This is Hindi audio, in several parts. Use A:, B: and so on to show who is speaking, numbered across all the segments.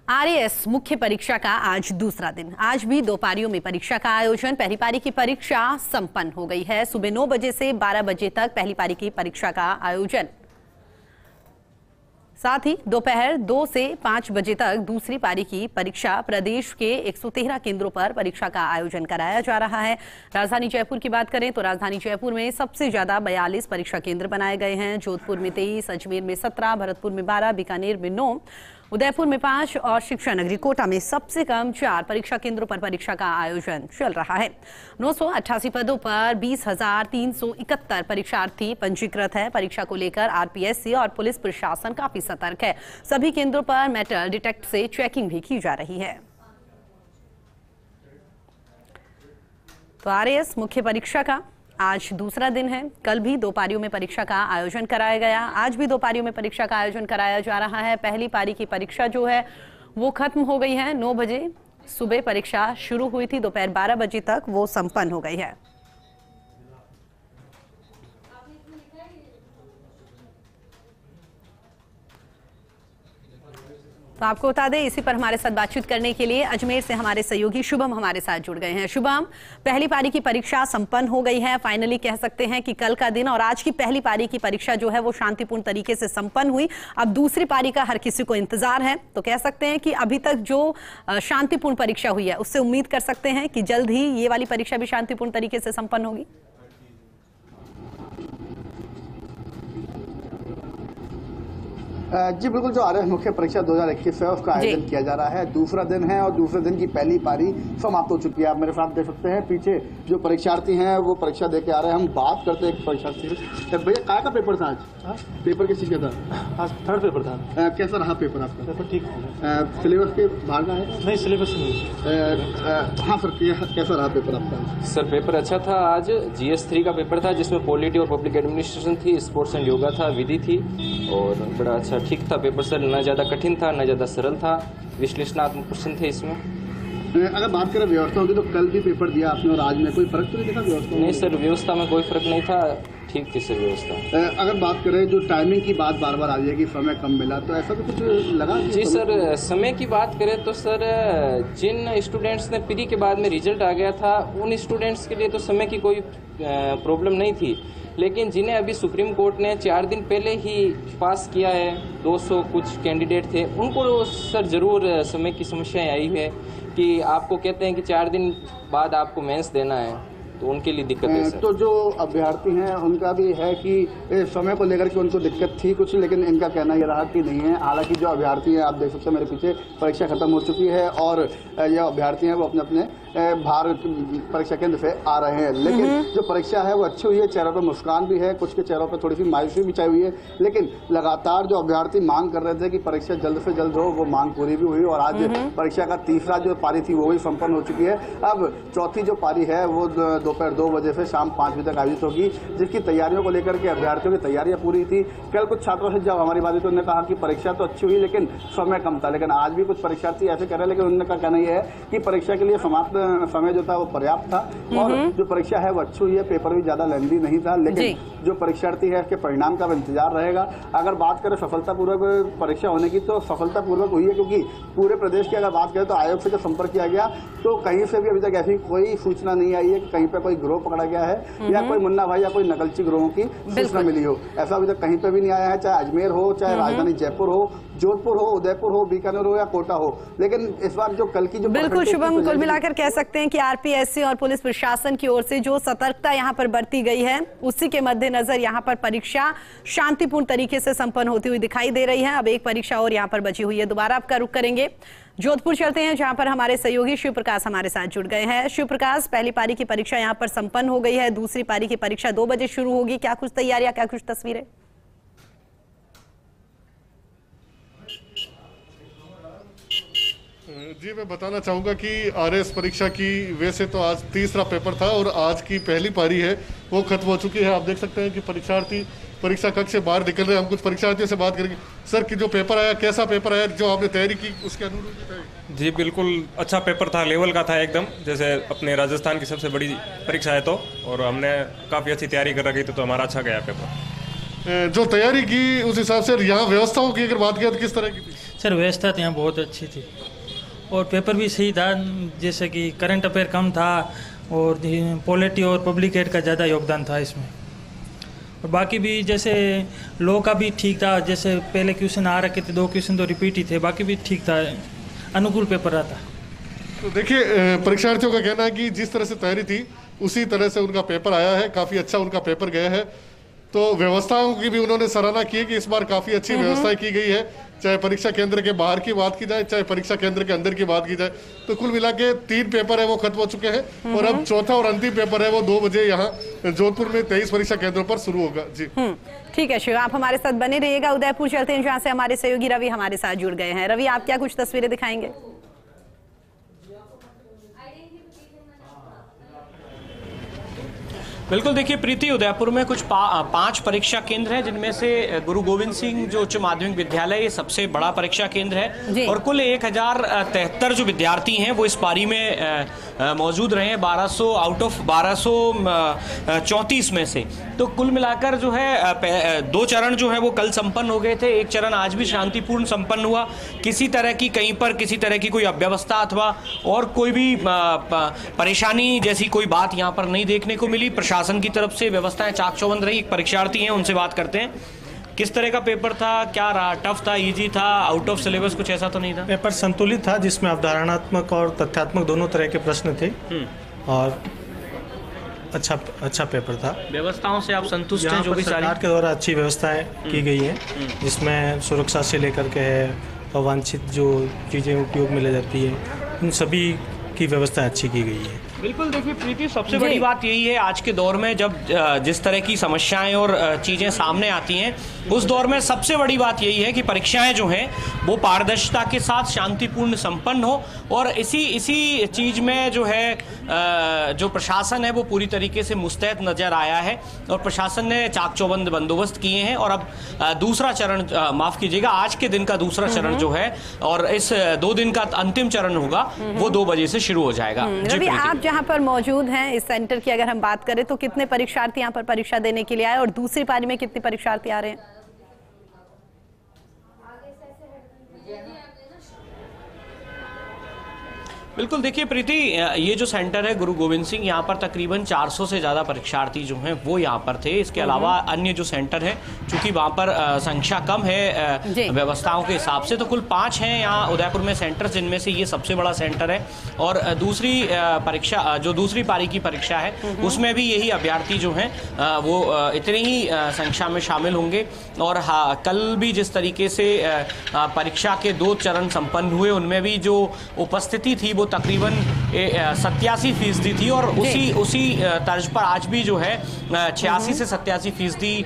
A: आरएएस मुख्य परीक्षा का आज दूसरा दिन। आज भी दो पारियों में परीक्षा का आयोजन। पहली पारी की परीक्षा संपन्न हो गई है। सुबह 9 बजे से 12 बजे तक पहली पारी की परीक्षा का आयोजन, साथ ही दोपहर 2 से 5 बजे तक दूसरी पारी की परीक्षा। प्रदेश के 113 केंद्रों पर परीक्षा का आयोजन कराया जा रहा है। राजधानी जयपुर की बात करें तो राजधानी जयपुर में सबसे ज्यादा 42 परीक्षा केंद्र बनाए गए हैं। जोधपुर में 23, अजमेर में 17, भरतपुर में 12, बीकानेर में 9, उदयपुर में 5 और शिक्षा नगरी कोटा में सबसे कम 4 परीक्षा केंद्रों पर परीक्षा का आयोजन चल रहा है। 988 पदों पर 20,371 परीक्षार्थी पंजीकृत है। परीक्षा को लेकर आरपीएससी और पुलिस प्रशासन काफी सतर्क है। सभी केंद्रों पर मेटल डिटेक्ट से चेकिंग भी की जा रही है। तो आरएएस मुख्य परीक्षा का आज दूसरा दिन है। कल भी दो पारियों में परीक्षा का आयोजन कराया गया। आज भी दो पारियों में परीक्षा का आयोजन कराया जा रहा है। पहली पारी की परीक्षा जो है वो खत्म हो गई है। 9 बजे सुबह परीक्षा शुरू हुई थी, दोपहर 12 बजे तक वो संपन्न हो गई है। तो आपको बता दें, इसी पर हमारे साथ बातचीत करने के लिए अजमेर से हमारे सहयोगी शुभम हमारे साथ जुड़ गए हैं। शुभम, पहली पारी की परीक्षा संपन्न हो गई है। फाइनली कह सकते हैं कि कल का दिन और आज की पहली पारी की परीक्षा जो है वो शांतिपूर्ण तरीके से संपन्न हुई। अब दूसरी पारी का हर किसी को इंतजार है। तो कह सकते हैं कि अभी तक जो शांतिपूर्ण परीक्षा हुई है उससे उम्मीद कर सकते हैं कि जल्द ही ये वाली परीक्षा भी शांतिपूर्ण तरीके से संपन्न होगी।
B: जी बिल्कुल, जो आरएएस मुख्य परीक्षा 2021 है उसका आयोजन किया जा रहा है। दूसरा दिन है और दूसरे दिन की पहली पारी समाप्त हो चुकी है। आप मेरे साथ देख सकते हैं, पीछे जो परीक्षार्थी हैं वो परीक्षा देके आ रहे हैं। हम बात करते हैं एक परीक्षार्थी से। भैया, काय का पेपर था आज? पेपर किस चीज का था?
C: आज थर्ड पेपर था।
B: कैसा रहा पेपर आपका?
C: पेपर ठीक है।
B: सिलेबस के भाग है?
C: नहीं, सिलेबस नहीं।
B: हाँ सर, कैसा रहा पेपर आपका?
D: सर पेपर अच्छा था। आज GS3 का पेपर था जिसमें पॉलिटी और पब्लिक एडमिनिस्ट्रेशन थी, स्पोर्ट्स एंड योगा था, विधि थी और बड़ा अच्छा ठीक था पेपर सर। न ज़्यादा कठिन था न ज़्यादा सरल था। विश्लेषणात्मक प्रश्न थे इसमें।
B: अगर बात करें व्यवस्था की, तो कल भी पेपर दिया आपने और आज में कोई फर्क तो नहीं देखा व्यवस्था?
D: नहीं सर, व्यवस्था में कोई फर्क नहीं था, ठीक थी सर व्यवस्था।
B: अगर बात करें, जो टाइमिंग की बात बार बार आ रही है कि समय कम मिला, तो ऐसा तो कुछ लगा?
D: जी सर, समय की बात करें तो सर जिन स्टूडेंट्स ने प्री के बाद में रिजल्ट आ गया था उन स्टूडेंट्स के लिए तो समय की कोई प्रॉब्लम नहीं थी, लेकिन जिन्हें अभी सुप्रीम कोर्ट ने 4 दिन पहले ही पास किया है, 200 कुछ कैंडिडेट थे, उनको सर ज़रूर समय की समस्याएं आई है कि आपको कहते हैं कि 4 दिन बाद आपको मेंस देना है, तो उनके लिए दिक्कत है सर।
B: तो जो अभ्यर्थी हैं उनका भी है कि समय को लेकर के उनको दिक्कत थी कुछ, लेकिन इनका कहना ये रहा कि नहीं है। हालांकि जो अभ्यर्थी हैं, आप देख सकते हैं मेरे पीछे, परीक्षा खत्म हो चुकी है और ये अभ्यर्थी हैं वो अपने अपने बाहर परीक्षा केंद्र से आ रहे हैं। लेकिन जो परीक्षा है वो अच्छी हुई है। चेहरों पर मुस्कान भी है, कुछ के चेहरों पर थोड़ी सी मायूसी भी छाई हुई है। लेकिन लगातार जो अभ्यर्थी मांग कर रहे थे कि परीक्षा जल्द से जल्द हो, वो मांग पूरी भी हुई और आज परीक्षा का तीसरा जो पारी थी वो भी संपन्न हो चुकी है। अब चौथी जो पारी है वो दोपहर 2 बजे से शाम 5 बजे तक आयोजित होगी, जिसकी तैयारियों को लेकर के अभ्यर्थियों की तैयारियां पूरी थी। कल कुछ छात्रों से जब हमारी बात हुई तो उन्होंने कहा कि परीक्षा तो अच्छी हुई लेकिन समय कम था, लेकिन आज भी कुछ परीक्षार्थी ऐसे कह रहे हैं, लेकिन उनका कहना यह है कि परीक्षा के लिए समाप्त समय जो था वो पर्याप्त था और जो परीक्षा है वो अच्छी हुई है। पेपर भी ज्यादा लेंथी नहीं था, लेकिन जो परीक्षार्थी है उसके परिणाम का इंतजार रहेगा। अगर बात करें सफलतापूर्वक परीक्षा होने की, तो सफलतापूर्वक हुई है, क्योंकि पूरे प्रदेश की अगर बात करें तो आयोग से जब संपर्क किया गया तो कहीं से भी अभी तक ऐसी कोई सूचना नहीं आई है कि कहीं पर कोई गिरोह पकड़ा गया है या कोई मुन्ना भाई या कोई नकलची गिरोहों की सूचना मिली हो। ऐसा अभी तक कहीं पे भी नहीं आया है, चाहे अजमेर हो, चाहे राजधानी जयपुर हो, जोधपुर हो, उदयपुर हो, बीकानेर हो या कोटा हो। लेकिन इस बार जो कल की जो
A: बिल्कुल शुभम, कुल मिलाकर कह सकते हैं कि आरपीएससी और पुलिस प्रशासन की ओर से जो सतर्कता यहां पर बरती गई है उसी के मद्देनजर यहां पर परीक्षा शांतिपूर्ण तरीके से संपन्न होती हुई दिखाई दे रही है। अब एक परीक्षा और यहां पर बची हुई है। दोबारा आपका रुख करेंगे, जोधपुर चलते हैं जहां पर हमारे सहयोगी शिव प्रकाश हमारे साथ जुड़ गए हैं। शिव प्रकाश, पहली पारी की परीक्षा यहां पर संपन्न हो गई है, दूसरी पारी की परीक्षा 2 बजे शुरू होगी। क्या कुछ तैयारियां, क्या कुछ तस्वीरें?
E: जी, मैं बताना चाहूँगा कि आरएएस परीक्षा की वैसे तो आज तीसरा पेपर था और आज की पहली पारी है वो खत्म हो चुकी है। आप देख सकते हैं कि परीक्षार्थी परीक्षा कक्ष से बाहर निकल रहे हैं। हम कुछ परीक्षार्थियों से बात करेंगे। सर, कि जो पेपर आया, कैसा पेपर आया, जो आपने तैयारी की उसके अनुरूप?
C: जी बिल्कुल अच्छा पेपर था, लेवल का था एकदम, जैसे अपने राजस्थान की सबसे बड़ी परीक्षा है तो, और हमने काफ़ी अच्छी तैयारी कर रखी थी तो हमारा अच्छा गया पेपर।
E: जो तैयारी की उस हिसाब से यहाँ व्यवस्थाओं की अगर बात किया तो किस तरह की थी?
F: सर व्यवस्था तो यहाँ बहुत अच्छी थी और पेपर भी सही था, जैसे कि करंट अफेयर कम था और पॉलिटी और पब्लिक एड का ज़्यादा योगदान था इसमें। और बाकी भी जैसे लॉ का भी ठीक था, जैसे पहले क्वेश्चन आ रखे थे 2 क्वेश्चन तो रिपीट ही थे, बाकी भी ठीक था, अनुकूल पेपर रहा था।
E: तो देखिए परीक्षार्थियों का कहना है कि जिस तरह से तैयारी थी उसी तरह से उनका पेपर आया है, काफ़ी अच्छा उनका पेपर गया है। तो व्यवस्थाओं की भी उन्होंने सराहना की है कि इस बार काफ़ी अच्छी व्यवस्थाएं की गई है, चाहे परीक्षा केंद्र के बाहर की बात की जाए चाहे परीक्षा केंद्र के अंदर की बात की जाए। तो कुल मिला के 3 पेपर है वो खत्म हो चुके हैं और अब चौथा और अंतिम पेपर है वो 2 बजे यहाँ जोधपुर में 23 परीक्षा केंद्रों पर शुरू होगा। जी
A: ठीक है शिव, आप हमारे साथ बने रहिएगा। उदयपुर चलते हैं जहाँ से हमारे सहयोगी रवि हमारे साथ जुड़ गए हैं। रवि, आप क्या कुछ तस्वीरें दिखाएंगे?
G: बिल्कुल, देखिए प्रीति, उदयपुर में कुछ 5 परीक्षा केंद्र हैं, जिनमें से गुरु गोविंद सिंह जो उच्च माध्यमिक विद्यालय ये सबसे बड़ा परीक्षा केंद्र है और कुल 1073 जो विद्यार्थी हैं वो इस पारी में मौजूद रहे हैं, 1200 आउट ऑफ 1234 में से। तो कुल मिलाकर जो है 2 चरण जो है वो कल संपन्न हो गए थे, 1 चरण आज भी शांतिपूर्ण संपन्न हुआ। किसी तरह की कहीं पर किसी तरह की कोई अव्यवस्था अथवा और कोई भी परेशानी जैसी कोई बात यहाँ पर नहीं देखने को मिली। प्रशासन की तरफ से व्यवस्थाएं चाक चौबंद रही। एक परीक्षार्थी हैं, उनसे बात करते हैं। किस तरह का पेपर था, क्या रहा, टफ था, इजी था, आउट ऑफ सिलेबस, कुछ ऐसा तो नहीं था?
H: पेपर संतुलित था जिसमें अवधारणात्मक और तथ्यात्मक दोनों तरह के प्रश्न थे और अच्छा पेपर था।
G: व्यवस्थाओं से आप संतुष्ट हैं? जो भी
H: सरकार के द्वारा अच्छी व्यवस्थाएं की गई है, जिसमें सुरक्षा से लेकर के अवांछित जो चीज़ें उपयोग में ले जाती है उन सभी की व्यवस्था अच्छी की गई है।
G: बिल्कुल, देखिए प्रीति, सबसे बड़ी बात यही है आज के दौर में जब जिस तरह की समस्याएं और चीज़ें सामने आती हैं, उस दौर में सबसे बड़ी बात यही है कि परीक्षाएं जो हैं वो पारदर्शिता के साथ शांतिपूर्ण संपन्न हो। और इसी चीज़ में जो है जो प्रशासन है वो पूरी तरीके से मुस्तैद नज़र आया है और प्रशासन ने चाक चौबंद बंदोबस्त किए हैं। और अब दूसरा चरण, माफ़ कीजिएगा, आज के दिन का दूसरा चरण जो है और इस 2 दिन का अंतिम चरण होगा वो 2 बजे से शुरू हो जाएगा।
A: रवि, आप जहाँ पर मौजूद हैं इस सेंटर की अगर हम बात करें तो कितने परीक्षार्थी यहाँ पर परीक्षा देने के लिए आए और दूसरी पारी में कितने परीक्षार्थी आ रहे हैं?
G: बिल्कुल, देखिए प्रीति, ये जो सेंटर है गुरु गोविंद सिंह, यहाँ पर तकरीबन 400 से ज़्यादा परीक्षार्थी जो हैं वो यहाँ पर थे। इसके अलावा अन्य जो सेंटर है, चूंकि वहाँ पर संख्या कम है व्यवस्थाओं के हिसाब से, तो कुल 5 हैं यहाँ उदयपुर में सेंटर, जिनमें से ये सबसे बड़ा सेंटर है। और दूसरी परीक्षा, जो दूसरी पारी की परीक्षा है, उसमें भी यही अभ्यर्थी जो हैं वो इतनी ही संख्या में शामिल होंगे। और हाँ, कल भी जिस तरीके से परीक्षा के 2 चरण संपन्न हुए, उनमें भी जो उपस्थिति थी वो तकरीबन 87% थी और उसी तर्ज पर आज भी जो है 86 से 87%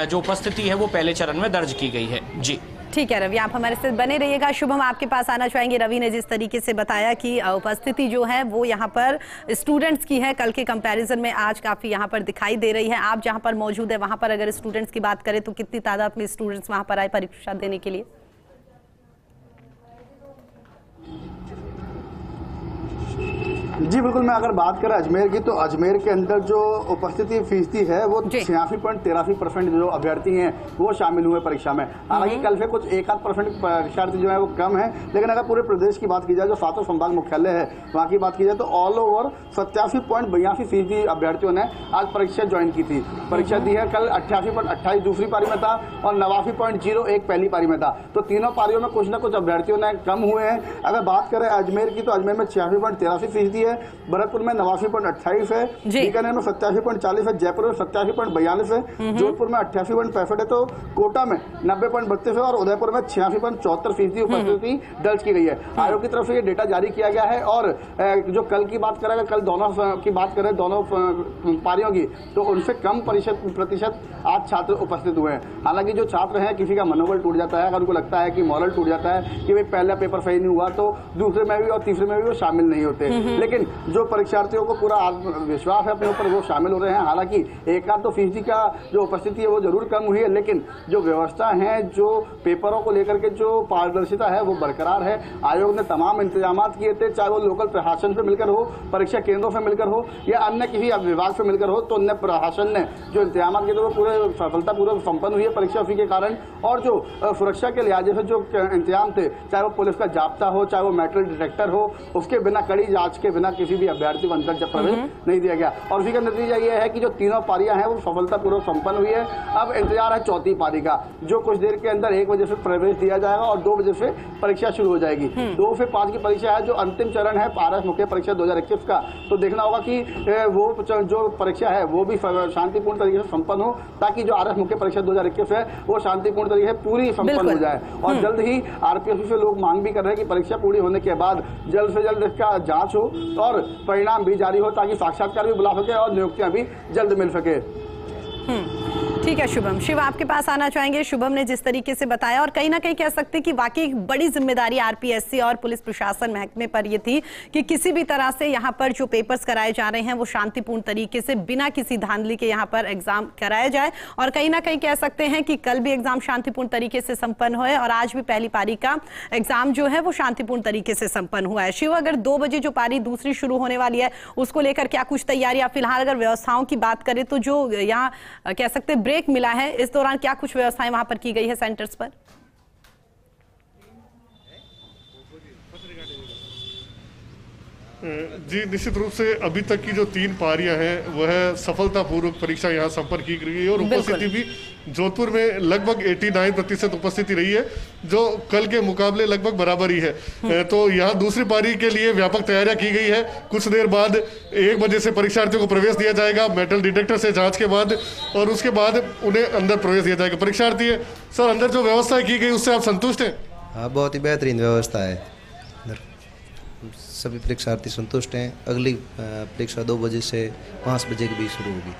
G: जो उपस्थिति है वो पहले चरण में दर्ज की गई है। जी
A: ठीक है रवि, आप हमारे साथ बने रहिएगा। शुभम, आपके पास आना चाहेंगे। रवि ने जिस तरीके से बताया कि उपस्थिति जो है वो यहाँ पर स्टूडेंट्स की है, कल के कंपैरिजन में आज काफ़ी यहाँ पर दिखाई दे रही है। आप जहाँ पर मौजूद है वहाँ पर अगर स्टूडेंट्स की बात करें तो कितनी तादाद में स्टूडेंट्स वहाँ पर आए परीक्षा देने के लिए?
B: जी बिल्कुल, मैं अगर बात करें अजमेर की तो अजमेर के अंदर जो उपस्थिति फीसदी है वो 86.83% जो अभ्यर्थी हैं वो शामिल हुए परीक्षा में। हालांकि कल से कुछ 1-8% परीक्षार्थी जो है वो कम है, लेकिन अगर पूरे प्रदेश की बात की जाए, जो 7 संभाग मुख्यालय है वहाँ की बात की जाए तो ऑल ओवर 87.82% अभ्यर्थियों ने आज परीक्षा ज्वाइन की थी, परीक्षा दी है। कल 88.28 दूसरी पारी में था और 89.01 पहली पारी में था। तो तीनों पारियों में कुछ न कुछ अभ्यर्थियों ने कम हुए हैं। अगर बात करें अजमेर की तो अजमेर में 86.83% है, भरतपुर में 89.28 है, बीकानेर में 87.40 है, जयपुर में 87.42 है, जोधपुर में 88.65 है, तो कोटा में 90.32 है और उदयपुर में 86.74% उपस्थिति दर्ज की गई है। आयोग की तरफ से ये डेटा जारी किया गया है। और जो कल की बात करें, कल दोनों की बात करें, दोनों पारियों की, तो उनसे कम प्रतिशत आज छात्र उपस्थित हुए हैं। हालांकि जो छात्र हैं किसी का मनोबल टूट जाता है, अगर उनको लगता है कि मॉरल टूट जाता है कि भाई पहला पेपर सही नहीं हुआ तो दूसरे में भी और तीसरे में भी वो शामिल नहीं होते। लेकिन लेकिन जो परीक्षार्थियों को पूरा आत्मविश्वास है अपने ऊपर, वो शामिल हो रहे हैं। हालांकि एक आध तो फीसदी का जो उपस्थिति है वो जरूर कम हुई है, लेकिन जो व्यवस्था है, जो पेपरों को लेकर के जो पारदर्शिता है वो बरकरार है। आयोग ने तमाम इंतजाम किए थे, चाहे वो लोकल प्रशासन से मिलकर हो, परीक्षा केंद्रों से मिलकर हो या अन्य किसी विभाग से मिलकर हो, तो अन्य प्रशासन ने जो इंतजाम किए थे वो पूरे सफलतापूर्वक संपन्न हुई है परीक्षा फी के कारण। और जो सुरक्षा के लिहाज से जो इंतजाम थे, चाहे वो पुलिस का जाब्ता हो, चाहे वो मेटल डिटेक्टर हो, उसके बिना कड़ी जांच के बिना किसी भी अभ्यर्थी को अंदर प्रवेश नहीं दिया गया। और उसी का नतीजा ये है कि जो तीनों पारियां हैं वो सफलतापूर्वक संपन्न हुई है। अब इंतजार है चौथी पारी का, जो कुछ देर के अंदर 1 बजे से प्रवेश दिया जाएगा और 2 बजे से परीक्षा शुरू हो जाएगी। 2 से 5 की परीक्षा है, जो अंतिम चरण है आरएस मुख्य परीक्षा 2021 का। तो देखना होगा कि वो जो परीक्षा है वो भी शांतिपूर्ण तरीके से संपन्न हो, ताकि जो आरएस मुख्य परीक्षा 2021 है वो शांतिपूर्ण तरीके से पूरी संपन्न हो जाए। और जल्द ही आरपीएससी से लोग मांग भी कर रहे हैं कि परीक्षा पूरी होने के बाद जल्द से जल्द इसका जांच हो और परिणाम भी जारी हो, ताकि साक्षात्कार भी बुला सके और नियुक्तियां भी जल्द मिल सके।
A: ठीक है शुभम, शिव आपके पास आना चाहेंगे। शुभम ने जिस तरीके से बताया, और कहीं ना कहीं कह सकते हैं कि वाकई बड़ी जिम्मेदारी आरपीएससी और पुलिस प्रशासन महकमे पर यह थी कि किसी भी तरह से यहाँ पर जो पेपर्स कराए जा रहे हैं वो शांतिपूर्ण तरीके से बिना किसी धांधली के यहाँ पर एग्जाम कराया जाए। और कहीं ना कहीं कह सकते हैं कि कल भी एग्जाम शांतिपूर्ण तरीके से संपन्न हुए और आज भी पहली पारी का एग्जाम जो है वो शांतिपूर्ण तरीके से संपन्न हुआ है। शिव, अगर 2 बजे जो पारी दूसरी शुरू होने वाली है उसको लेकर क्या कुछ तैयारियां, फिलहाल अगर व्यवस्थाओं की बात करें तो जो यहाँ कह सकते हैं ब्रेक मिला है, इस दौरान क्या कुछ व्यवस्थाएं वहां पर की गई है सेंटर्स पर?
E: जी, निश्चित रूप से अभी तक की जो 3 पारियां हैं वह सफलतापूर्वक परीक्षा यहाँ संपन्न की गई है और उपस्थिति भी जोधपुर में लगभग 89% उपस्थिति रही है, जो कल के मुकाबले लगभग बराबर ही है। तो यहाँ दूसरी पारी के लिए व्यापक तैयारियां की गई है। कुछ देर बाद 1 बजे से परीक्षार्थियों को प्रवेश दिया जाएगा मेटल डिटेक्टर से जांच के बाद, और उसके बाद उन्हें अंदर प्रवेश दिया जाएगा। परीक्षार्थी है सर, अंदर जो व्यवस्था की गई उससे आप संतुष्ट हैं?
I: हाँ, बहुत ही बेहतरीन व्यवस्था है, सभी परीक्षार्थी संतुष्ट हैं। अगली परीक्षा 2 बजे से 5 बजे के बीच शुरू होगी।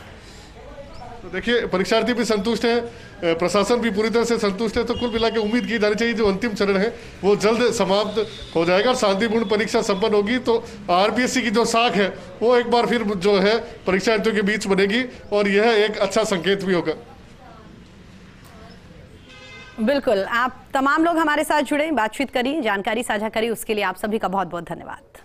E: तो देखिए, परीक्षार्थी भी संतुष्ट हैं, प्रशासन भी पूरी तरह से संतुष्ट है। तो कुल मिला के उम्मीद की जानी चाहिए जो अंतिम चरण है वो जल्द समाप्त हो जाएगा और शांतिपूर्ण परीक्षा संपन्न होगी। तो आरपीएससी की जो साख है वो एक बार फिर जो है परीक्षार्थियों के बीच बनेगी और यह एक अच्छा संकेत भी होगा।
A: बिल्कुल, आप तमाम लोग हमारे साथ जुड़े, बातचीत करी, जानकारी साझा करी, उसके लिए आप सभी का बहुत बहुत धन्यवाद।